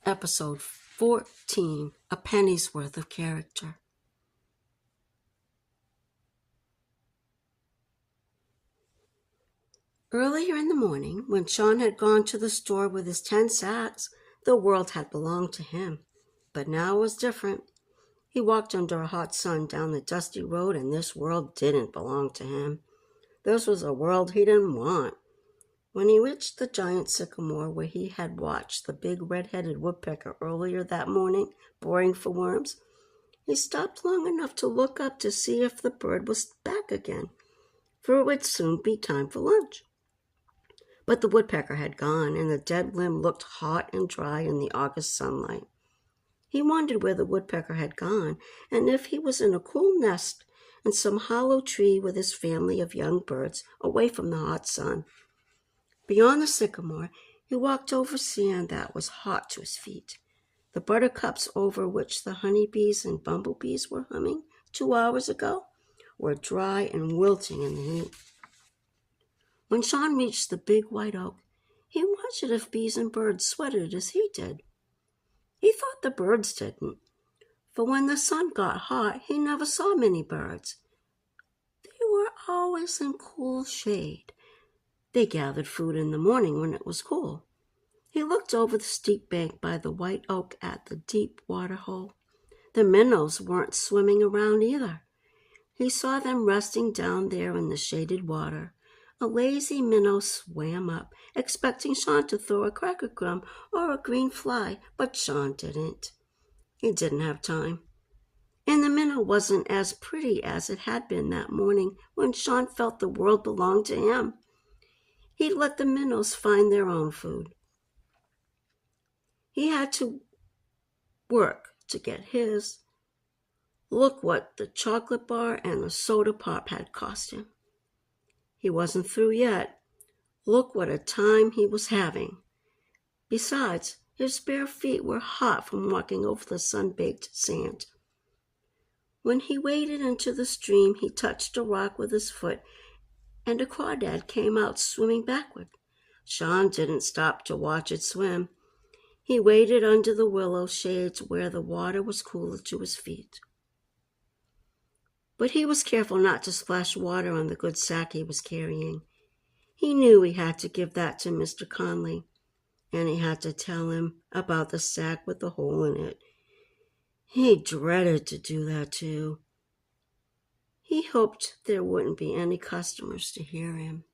Episode 14, A Penny's Worth of Character. Earlier in the morning, when Sean had gone to the store with his 10 sacks, the world had belonged to him. But now it was different. He walked under a hot sun down the dusty road, and this world didn't belong to him. This was a world he didn't want. When he reached the giant sycamore where he had watched the big red-headed woodpecker earlier that morning boring for worms, he stopped long enough to look up to see if the bird was back again, for it would soon be time for lunch. But the woodpecker had gone, and the dead limb looked hot and dry in the August sunlight. He wondered where the woodpecker had gone, and if he was in a cool nest in some hollow tree with his family of young birds away from the hot sun. Beyond the sycamore, he walked over sand that was hot to his feet. The buttercups over which the honeybees and bumblebees were humming 2 hours ago were dry and wilting in the heat. When Sean reached the big white oak, he wondered if bees and birds sweated as he did. He thought the birds didn't, for when the sun got hot, he never saw many birds. They were always in cool shade. They gathered food in the morning when it was cool. He looked over the steep bank by the white oak at the deep water hole. The minnows weren't swimming around either. He saw them resting down there in the shaded water. A lazy minnow swam up, expecting Sean to throw a cracker crumb or a green fly, but Sean didn't. He didn't have time. And the minnow wasn't as pretty as it had been that morning when Sean felt the world belonged to him. He let the minnows find their own food. He had to work to get his. Look what the chocolate bar and the soda pop had cost him. He wasn't through yet. Look what a time he was having. Besides, his bare feet were hot from walking over the sun-baked sand. When he waded into the stream, he touched a rock with his foot, and a crawdad came out swimming backward. Sean didn't stop to watch it swim. He waded under the willow shades where the water was cooler to his feet. But he was careful not to splash water on the good sack he was carrying. He knew he had to give that to Mr. Conley, and he had to tell him about the sack with the hole in it. He dreaded to do that, too. He hoped there wouldn't be any customers to hear him.